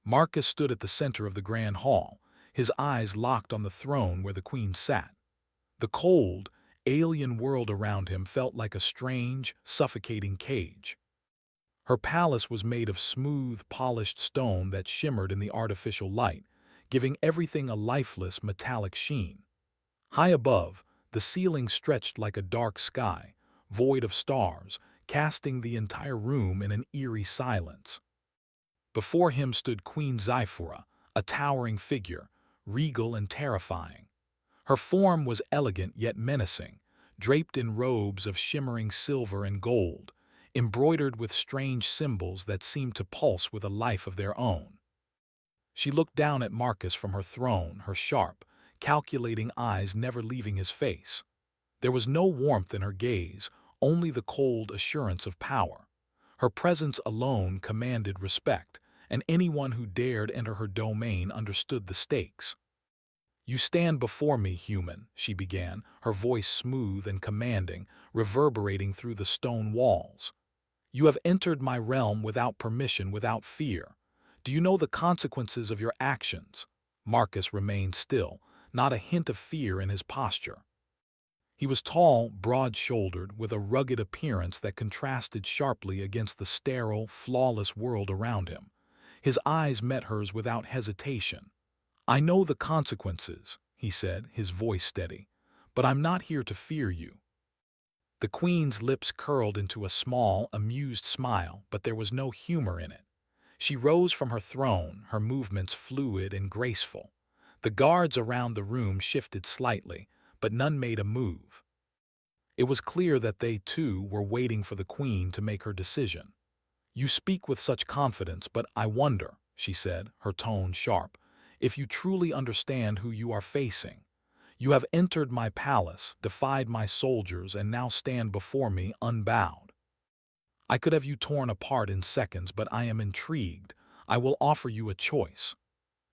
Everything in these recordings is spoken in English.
Marcus stood at the center of the grand hall, his eyes locked on the throne where the queen sat. The cold, alien world around him felt like a strange, suffocating cage. Her palace was made of smooth, polished stone that shimmered in the artificial light, giving everything a lifeless, metallic sheen. High above, the ceiling stretched like a dark sky, void of stars, casting the entire room in an eerie silence. Before him stood Queen Zyphora, a towering figure, regal and terrifying. Her form was elegant yet menacing, draped in robes of shimmering silver and gold, embroidered with strange symbols that seemed to pulse with a life of their own. She looked down at Marcus from her throne, her sharp, calculating eyes never leaving his face. There was no warmth in her gaze, only the cold assurance of power. Her presence alone commanded respect, and anyone who dared enter her domain understood the stakes. "You stand before me, human," she began, her voice smooth and commanding, reverberating through the stone walls. "You have entered my realm without permission, without fear. Do you know the consequences of your actions?" Marcus remained still, not a hint of fear in his posture. He was tall, broad-shouldered, with a rugged appearance that contrasted sharply against the sterile, flawless world around him. His eyes met hers without hesitation. "I know the consequences," he said, his voice steady, "but I'm not here to fear you." The queen's lips curled into a small, amused smile, but there was no humor in it. She rose from her throne, her movements fluid and graceful. The guards around the room shifted slightly, but none made a move. It was clear that they, too, were waiting for the queen to make her decision. "You speak with such confidence, but I wonder," she said, her tone sharp, "if you truly understand who you are facing. You have entered my palace, defied my soldiers, and now stand before me unbowed. I could have you torn apart in seconds, but I am intrigued. I will offer you a choice."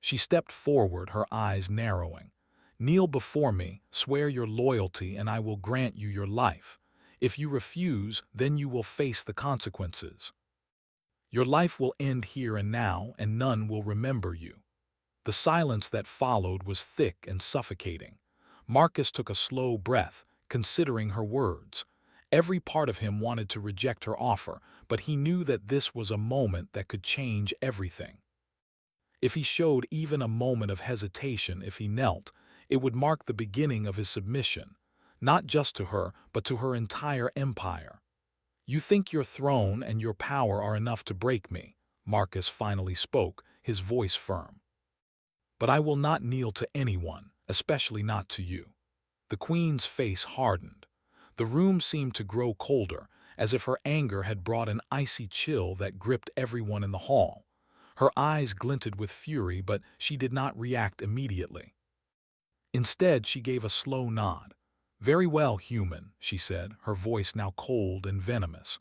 She stepped forward, her eyes narrowing. "Kneel before me, swear your loyalty, and I will grant you your life. If you refuse, then you will face the consequences. Your life will end here and now, and none will remember you." The silence that followed was thick and suffocating. Marcus took a slow breath, considering her words. Every part of him wanted to reject her offer, but he knew that this was a moment that could change everything. If he showed even a moment of hesitation, if he knelt, it would mark the beginning of his submission, not just to her, but to her entire empire. "You think your throne and your power are enough to break me," Marcus finally spoke, his voice firm. "But I will not kneel to anyone, especially not to you." The queen's face hardened. The room seemed to grow colder, as if her anger had brought an icy chill that gripped everyone in the hall. Her eyes glinted with fury, but she did not react immediately. Instead, she gave a slow nod. "Very well, human," she said, her voice now cold and venomous.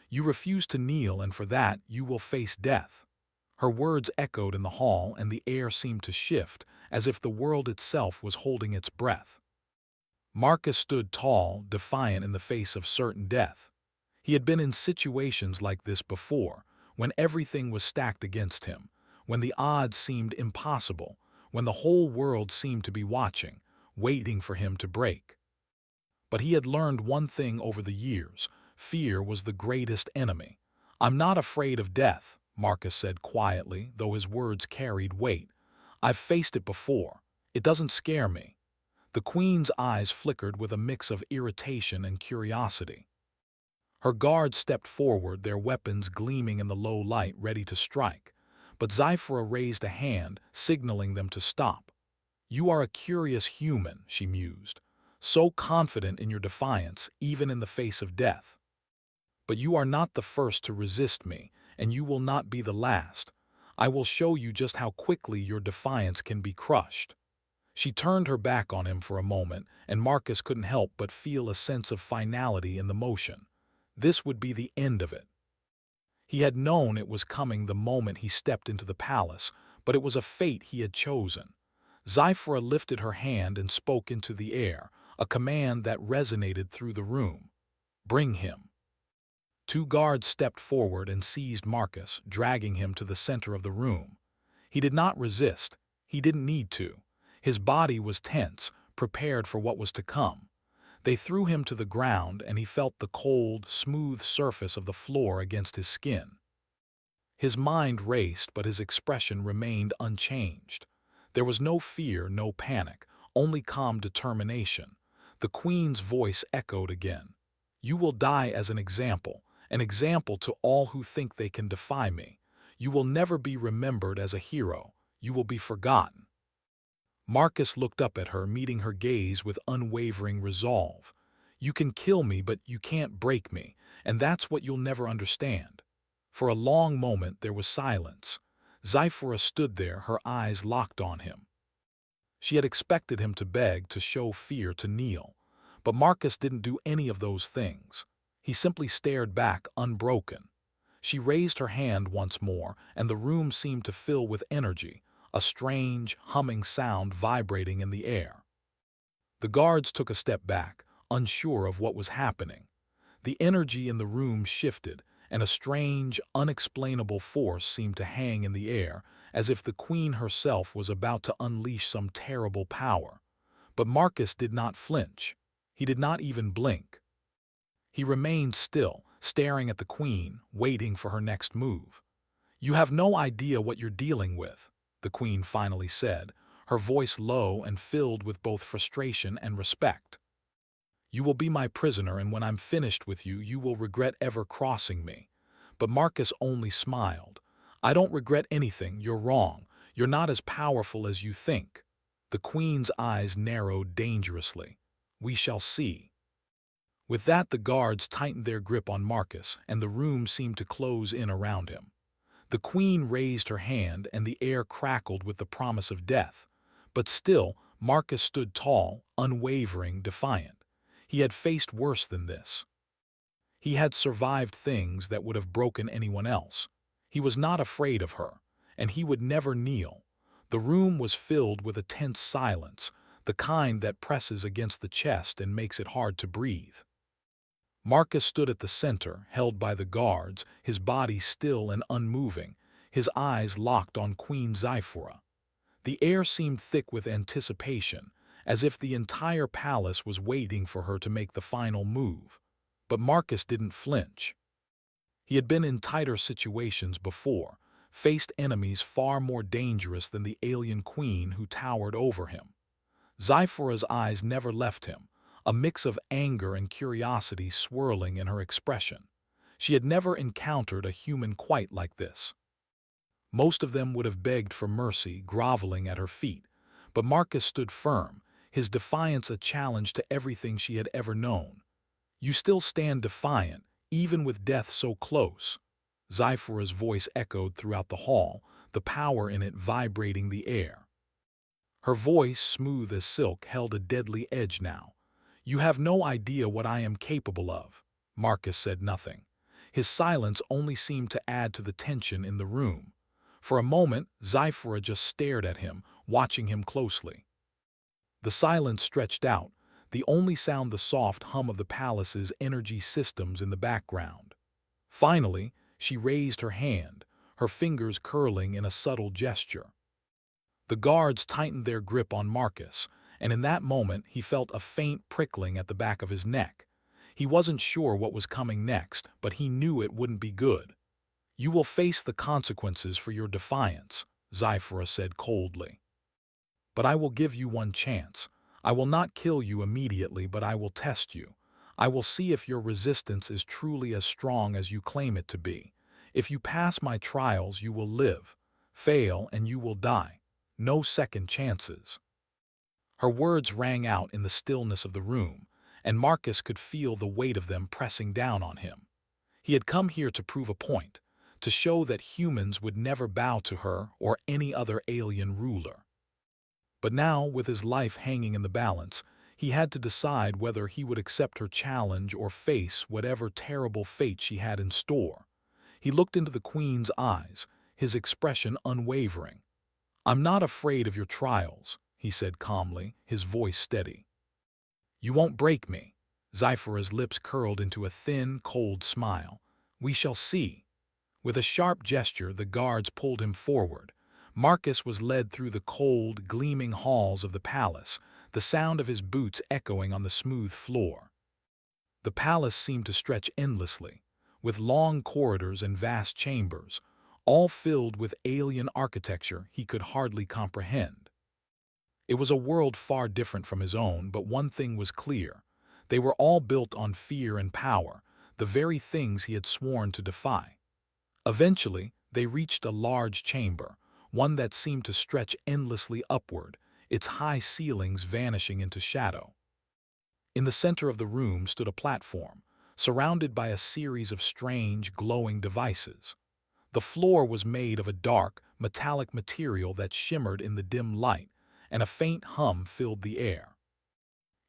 "You refuse to kneel, and for that you will face death." Her words echoed in the hall, and the air seemed to shift, as if the world itself was holding its breath. Marcus stood tall, defiant in the face of certain death. He had been in situations like this before, when everything was stacked against him, when the odds seemed impossible, when the whole world seemed to be watching, waiting for him to break. But he had learned one thing over the years: fear was the greatest enemy. "I'm not afraid of death," Marcus said quietly, though his words carried weight. "I've faced it before. It doesn't scare me." The queen's eyes flickered with a mix of irritation and curiosity. Her guards stepped forward, their weapons gleaming in the low light, ready to strike. But Zyphora raised a hand, signaling them to stop. "You are a curious human," she mused, "so confident in your defiance, even in the face of death. But you are not the first to resist me, and you will not be the last. I will show you just how quickly your defiance can be crushed." She turned her back on him for a moment, and Marcus couldn't help but feel a sense of finality in the motion. This would be the end of it. He had known it was coming the moment he stepped into the palace, but it was a fate he had chosen. Zyphora lifted her hand and spoke into the air, a command that resonated through the room. "Bring him." Two guards stepped forward and seized Marcus, dragging him to the center of the room. He did not resist. He didn't need to. His body was tense, prepared for what was to come. They threw him to the ground, and he felt the cold, smooth surface of the floor against his skin. His mind raced, but his expression remained unchanged. There was no fear, no panic, only calm determination. The Queen's voice echoed again. "You will die as an example to all who think they can defy me. You will never be remembered as a hero. You will be forgotten." Marcus looked up at her, meeting her gaze with unwavering resolve. "You can kill me, but you can't break me, and that's what you'll never understand." For a long moment there was silence. Zyphora stood there, her eyes locked on him. She had expected him to beg, to show fear, to kneel. But Marcus didn't do any of those things. He simply stared back, unbroken. She raised her hand once more, and the room seemed to fill with energy, a strange, humming sound vibrating in the air. The guards took a step back, unsure of what was happening. The energy in the room shifted, and a strange, unexplainable force seemed to hang in the air, as if the Queen herself was about to unleash some terrible power. But Marcus did not flinch. He did not even blink. He remained still, staring at the Queen, waiting for her next move. "You have no idea what you're dealing with," the Queen finally said, her voice low and filled with both frustration and respect. "You will be my prisoner, and when I'm finished with you, you will regret ever crossing me." But Marcus only smiled. "I don't regret anything. You're wrong. You're not as powerful as you think." The Queen's eyes narrowed dangerously. "We shall see." With that, the guards tightened their grip on Marcus, and the room seemed to close in around him. The Queen raised her hand, and the air crackled with the promise of death. But still, Marcus stood tall, unwavering, defiant. He had faced worse than this. He had survived things that would have broken anyone else. He was not afraid of her, and he would never kneel. The room was filled with a tense silence, the kind that presses against the chest and makes it hard to breathe. Marcus stood at the center, held by the guards, his body still and unmoving, his eyes locked on Queen Zyphora. The air seemed thick with anticipation, as if the entire palace was waiting for her to make the final move. But Marcus didn't flinch. He had been in tighter situations before, faced enemies far more dangerous than the alien queen who towered over him. Zyphora's eyes never left him, a mix of anger and curiosity swirling in her expression. She had never encountered a human quite like this. Most of them would have begged for mercy, groveling at her feet. But Marcus stood firm, his defiance a challenge to everything she had ever known. "You still stand defiant, even with death so close." Zyphora's voice echoed throughout the hall, the power in it vibrating the air. Her voice, smooth as silk, held a deadly edge now. "You have no idea what I am capable of." Marcus said nothing. His silence only seemed to add to the tension in the room. For a moment, Zyphora just stared at him, watching him closely. The silence stretched out, the only sound the soft hum of the palace's energy systems in the background. Finally, she raised her hand, her fingers curling in a subtle gesture. The guards tightened their grip on Marcus, and in that moment he felt a faint prickling at the back of his neck. He wasn't sure what was coming next, but he knew it wouldn't be good. "You will face the consequences for your defiance," Zyphora said coldly. "But I will give you one chance. I will not kill you immediately, but I will test you. I will see if your resistance is truly as strong as you claim it to be. If you pass my trials, you will live. Fail, and you will die. No second chances." Her words rang out in the stillness of the room, and Marcus could feel the weight of them pressing down on him. He had come here to prove a point, to show that humans would never bow to her or any other alien ruler. But now, with his life hanging in the balance, he had to decide whether he would accept her challenge or face whatever terrible fate she had in store. He looked into the Queen's eyes, his expression unwavering. "I'm not afraid of your trials," he said calmly, his voice steady. "You won't break me." Zyphora's lips curled into a thin, cold smile. "We shall see." With a sharp gesture, the guards pulled him forward. Marcus was led through the cold, gleaming halls of the palace, the sound of his boots echoing on the smooth floor. The palace seemed to stretch endlessly, with long corridors and vast chambers, all filled with alien architecture he could hardly comprehend. It was a world far different from his own, but one thing was clear. They were all built on fear and power, the very things he had sworn to defy. Eventually, they reached a large chamber, one that seemed to stretch endlessly upward, its high ceilings vanishing into shadow. In the center of the room stood a platform, surrounded by a series of strange, glowing devices. The floor was made of a dark, metallic material that shimmered in the dim light, and a faint hum filled the air.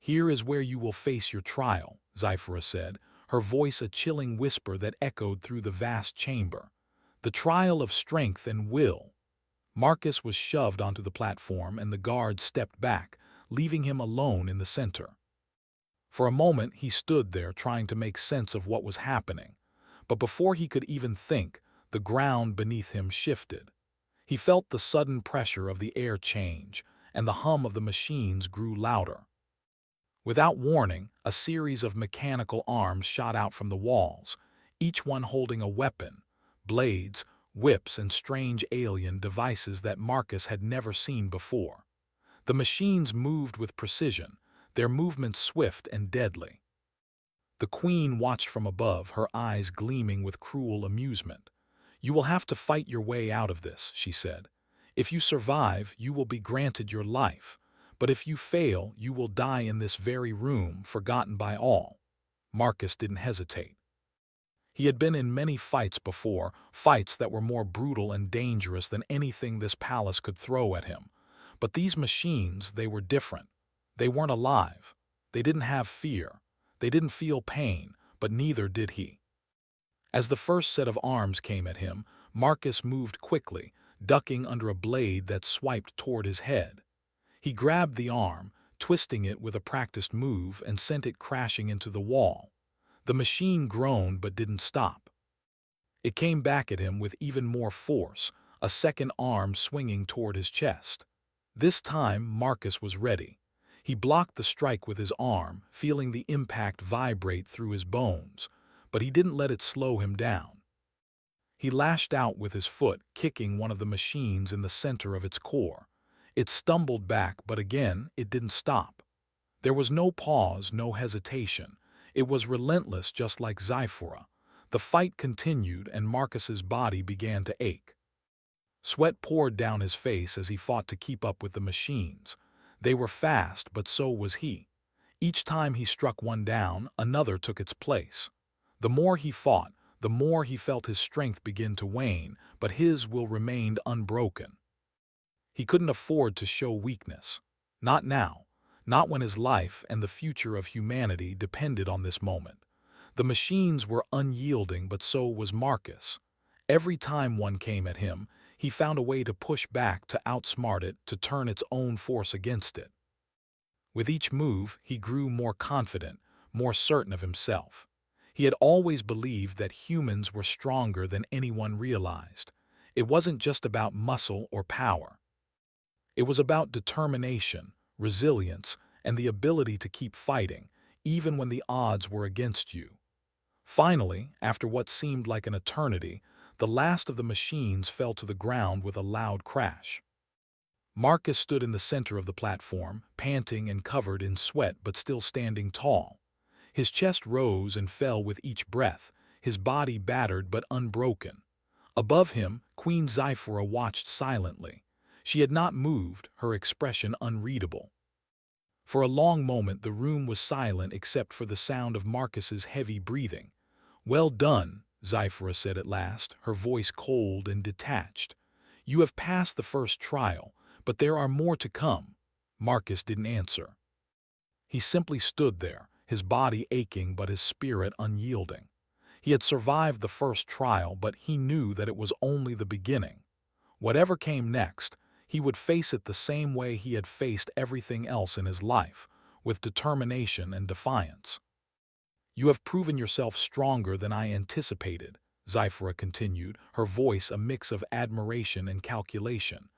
"Here is where you will face your trial," Sci-Fi said, her voice a chilling whisper that echoed through the vast chamber. "The trial of strength and will." Marcus was shoved onto the platform and the guards stepped back, leaving him alone in the center. For a moment he stood there trying to make sense of what was happening, but before he could even think, the ground beneath him shifted. He felt the sudden pressure of the air change, and the hum of the machines grew louder. Without warning, a series of mechanical arms shot out from the walls, each one holding a weapon, blades, whips, and strange alien devices that Marcus had never seen before. The machines moved with precision, their movements swift and deadly. The queen watched from above, her eyes gleaming with cruel amusement. "You will have to fight your way out of this," she said. "If you survive, you will be granted your life. But if you fail, you will die in this very room, forgotten by all." Marcus didn't hesitate. He had been in many fights before, fights that were more brutal and dangerous than anything this palace could throw at him. But these machines, they were different. They weren't alive. They didn't have fear. They didn't feel pain, but neither did he. As the first set of arms came at him, Marcus moved quickly, ducking under a blade that swiped toward his head. He grabbed the arm, twisting it with a practiced move, and sent it crashing into the wall. The machine groaned but didn't stop. It came back at him with even more force, a second arm swinging toward his chest. This time, Marcus was ready. He blocked the strike with his arm, feeling the impact vibrate through his bones, but he didn't let it slow him down. He lashed out with his foot, kicking one of the machines in the center of its core. It stumbled back, but again, it didn't stop. There was no pause, no hesitation. It was relentless, just like Sci-Fi. The fight continued, and Marcus's body began to ache. Sweat poured down his face as he fought to keep up with the machines. They were fast, but so was he. Each time he struck one down, another took its place. The more he fought, the more he felt his strength begin to wane, but his will remained unbroken. He couldn't afford to show weakness. Not now. Not when his life and the future of humanity depended on this moment. The machines were unyielding, but so was Marcus. Every time one came at him, he found a way to push back, to outsmart it, to turn its own force against it. With each move, he grew more confident, more certain of himself. He had always believed that humans were stronger than anyone realized. It wasn't just about muscle or power. It was about determination, resilience, and the ability to keep fighting, even when the odds were against you. Finally, after what seemed like an eternity, the last of the machines fell to the ground with a loud crash. Marcus stood in the center of the platform, panting and covered in sweat but still standing tall. His chest rose and fell with each breath, his body battered but unbroken. Above him, Queen Sci-Fi watched silently. She had not moved, her expression unreadable. For a long moment the room was silent except for the sound of Marcus's heavy breathing. "Well done," Sci-Fi said at last, her voice cold and detached. "You have passed the first trial, but there are more to come." Marcus didn't answer. He simply stood there, his body aching but his spirit unyielding. He had survived the first trial, but he knew that it was only the beginning. Whatever came next, he would face it the same way he had faced everything else in his life, with determination and defiance. "You have proven yourself stronger than I anticipated," Sci-Fi continued, her voice a mix of admiration and calculation.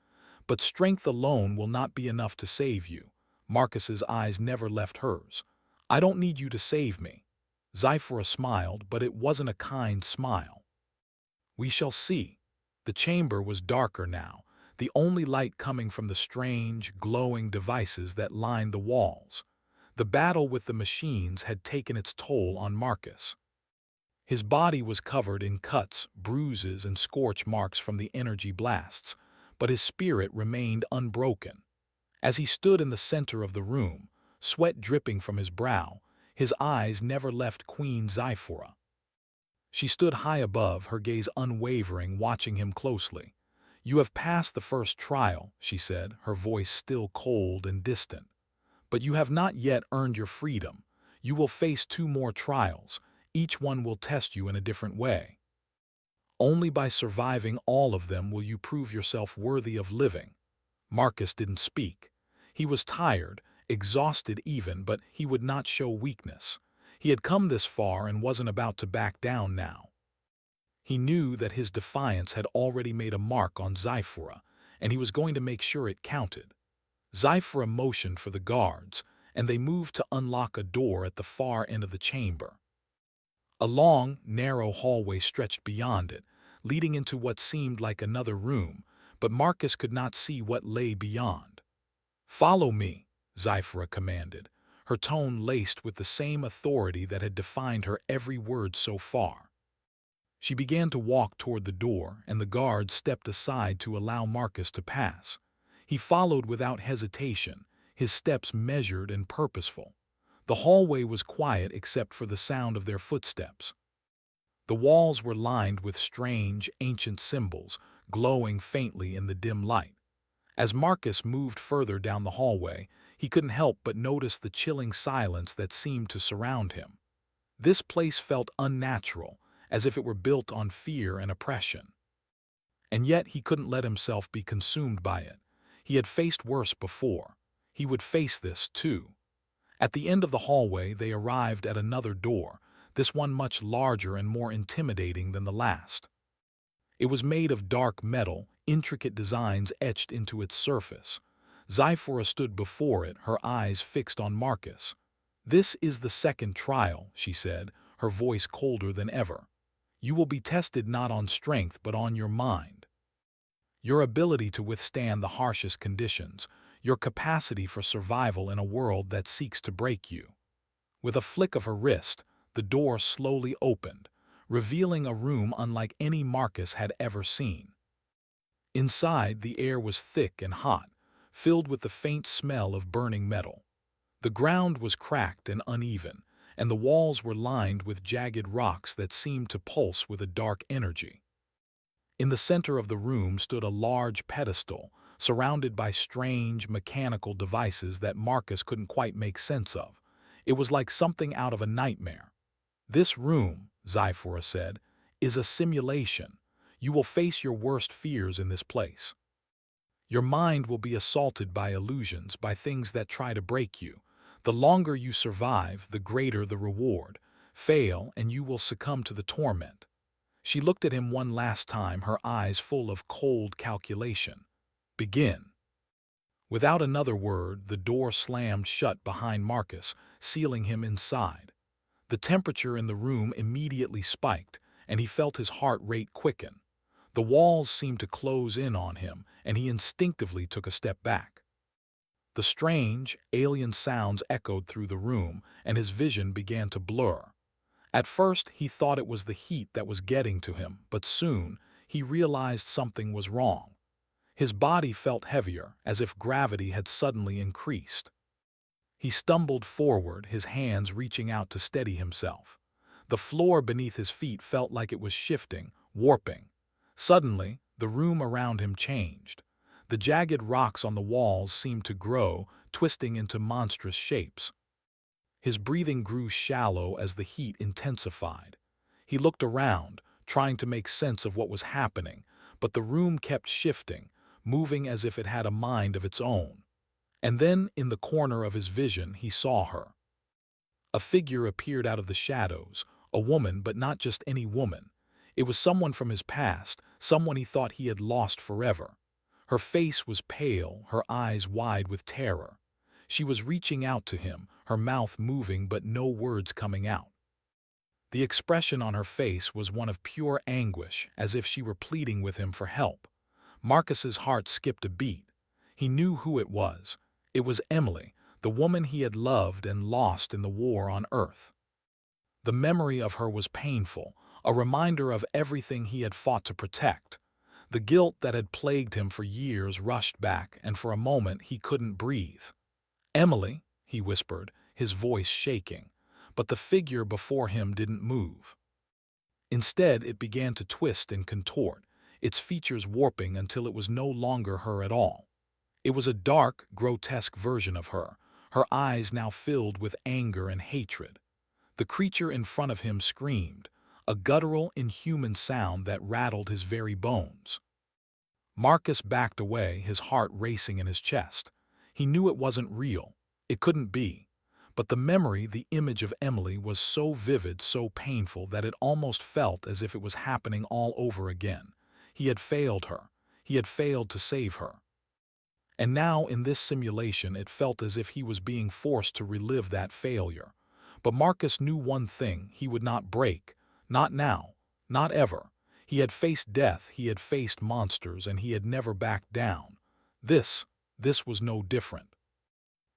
But strength alone will not be enough to save you. Marcus's eyes never left hers. I don't need you to save me. Zyphora smiled, but it wasn't a kind smile. We shall see. The chamber was darker now, the only light coming from the strange, glowing devices that lined the walls. The battle with the machines had taken its toll on Marcus. His body was covered in cuts, bruises, and scorch marks from the energy blasts, but his spirit remained unbroken. As he stood in the center of the room, sweat dripping from his brow, his eyes never left Queen Zyphora. She stood high above, her gaze unwavering, watching him closely. You have passed the first trial, she said, her voice still cold and distant. But you have not yet earned your freedom. You will face 2 more trials. Each one will test you in a different way. Only by surviving all of them will you prove yourself worthy of living. Marcus didn't speak. He was tired, exhausted even, but he would not show weakness. He had come this far and wasn't about to back down now. He knew that his defiance had already made a mark on Zyphora, and he was going to make sure it counted. Zyphora motioned for the guards, and they moved to unlock a door at the far end of the chamber. A long, narrow hallway stretched beyond it, leading into what seemed like another room, but Marcus could not see what lay beyond. Follow me, Zyphora commanded, her tone laced with the same authority that had defined her every word so far. She began to walk toward the door, and the guards stepped aside to allow Marcus to pass. He followed without hesitation, his steps measured and purposeful. The hallway was quiet except for the sound of their footsteps. The walls were lined with strange, ancient symbols, glowing faintly in the dim light. As Marcus moved further down the hallway, he couldn't help but notice the chilling silence that seemed to surround him. This place felt unnatural, as if it were built on fear and oppression. And yet he couldn't let himself be consumed by it. He had faced worse before. He would face this too. At the end of the hallway, they arrived at another door, this one much larger and more intimidating than the last. It was made of dark metal, intricate designs etched into its surface. Zyphora stood before it, her eyes fixed on Marcus. This is the second trial, she said, her voice colder than ever. You will be tested not on strength but on your mind. Your ability to withstand the harshest conditions, your capacity for survival in a world that seeks to break you. With a flick of her wrist, the door slowly opened, revealing a room unlike any Marcus had ever seen. Inside, the air was thick and hot, filled with the faint smell of burning metal. The ground was cracked and uneven, and the walls were lined with jagged rocks that seemed to pulse with a dark energy. In the center of the room stood a large pedestal, surrounded by strange, mechanical devices that Marcus couldn't quite make sense of. It was like something out of a nightmare. This room, Zyphora said, is a simulation. You will face your worst fears in this place. Your mind will be assaulted by illusions, by things that try to break you. The longer you survive, the greater the reward. Fail, and you will succumb to the torment. She looked at him one last time, her eyes full of cold calculation. Begin. Without another word, the door slammed shut behind Marcus, sealing him inside. The temperature in the room immediately spiked, and he felt his heart rate quicken. The walls seemed to close in on him, and he instinctively took a step back. The strange, alien sounds echoed through the room, and his vision began to blur. At first, he thought it was the heat that was getting to him, but soon, he realized something was wrong. His body felt heavier, as if gravity had suddenly increased. He stumbled forward, his hands reaching out to steady himself. The floor beneath his feet felt like it was shifting, warping. Suddenly, the room around him changed. The jagged rocks on the walls seemed to grow, twisting into monstrous shapes. His breathing grew shallow as the heat intensified. He looked around, trying to make sense of what was happening, but the room kept shifting, moving as if it had a mind of its own. And then, in the corner of his vision, he saw her. A figure appeared out of the shadows, a woman, but not just any woman. It was someone from his past, someone he thought he had lost forever. Her face was pale, her eyes wide with terror. She was reaching out to him, her mouth moving but no words coming out. The expression on her face was one of pure anguish, as if she were pleading with him for help. Marcus's heart skipped a beat. He knew who it was. It was Emily, the woman he had loved and lost in the war on Earth. The memory of her was painful, a reminder of everything he had fought to protect. The guilt that had plagued him for years rushed back, and for a moment he couldn't breathe. "Emily," he whispered, his voice shaking, but the figure before him didn't move. Instead, it began to twist and contort, its features warping until it was no longer her at all. It was a dark, grotesque version of her eyes now filled with anger and hatred. The creature in front of him screamed, a guttural, inhuman sound that rattled his very bones. Marcus backed away, his heart racing in his chest. He knew it wasn't real. It couldn't be. But the memory, the image of Emily, was so vivid, so painful, that it almost felt as if it was happening all over again. He had failed her. He had failed to save her. And now, in this simulation, it felt as if he was being forced to relive that failure. But Marcus knew one thing: he would not break. Not now. Not ever. He had faced death, he had faced monsters, and he had never backed down. This was no different.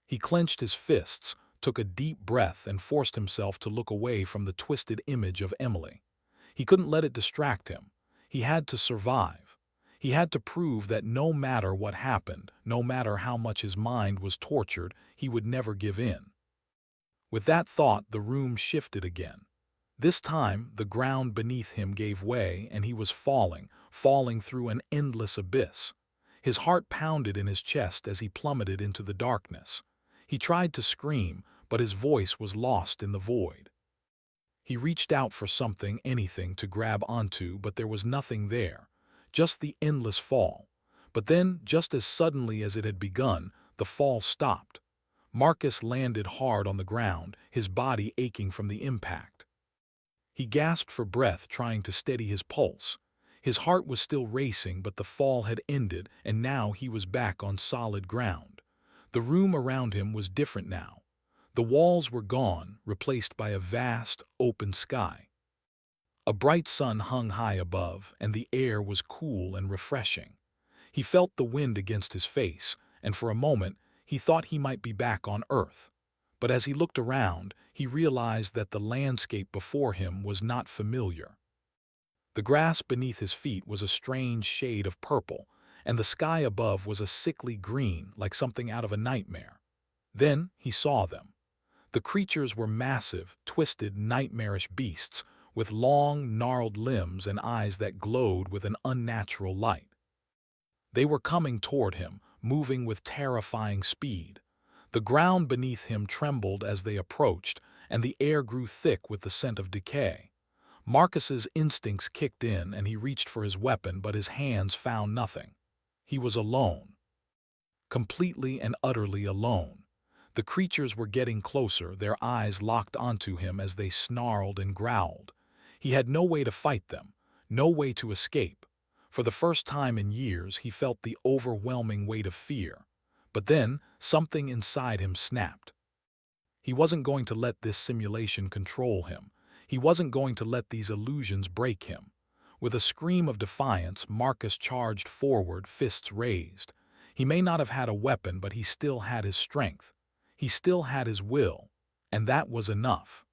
He clenched his fists, took a deep breath, and forced himself to look away from the twisted image of Emily. He couldn't let it distract him. He had to survive. He had to prove that no matter what happened, no matter how much his mind was tortured, he would never give in. With that thought, the room shifted again. This time, the ground beneath him gave way, and he was falling through an endless abyss. His heart pounded in his chest as he plummeted into the darkness. He tried to scream, but his voice was lost in the void. He reached out for something, anything, to grab onto, but there was nothing there. Just the endless fall. But then, just as suddenly as it had begun, the fall stopped. Marcus landed hard on the ground, his body aching from the impact. He gasped for breath, trying to steady his pulse. His heart was still racing, but the fall had ended, and now he was back on solid ground. The room around him was different now. The walls were gone, replaced by a vast, open sky. A bright sun hung high above, and the air was cool and refreshing. He felt the wind against his face, and for a moment he thought he might be back on Earth. But as he looked around, he realized that the landscape before him was not familiar. The grass beneath his feet was a strange shade of purple, and the sky above was a sickly green, like something out of a nightmare. Then he saw them. The creatures were massive, twisted, nightmarish beasts, with long, gnarled limbs and eyes that glowed with an unnatural light. They were coming toward him, moving with terrifying speed. The ground beneath him trembled as they approached, and the air grew thick with the scent of decay. Marcus's instincts kicked in, and he reached for his weapon, but his hands found nothing. He was alone. Completely and utterly alone. The creatures were getting closer, their eyes locked onto him as they snarled and growled. He had no way to fight them, no way to escape. For the first time in years, he felt the overwhelming weight of fear. But then, something inside him snapped. He wasn't going to let this simulation control him. He wasn't going to let these illusions break him. With a scream of defiance, Marcus charged forward, fists raised. He may not have had a weapon, but he still had his strength. He still had his will. And that was enough.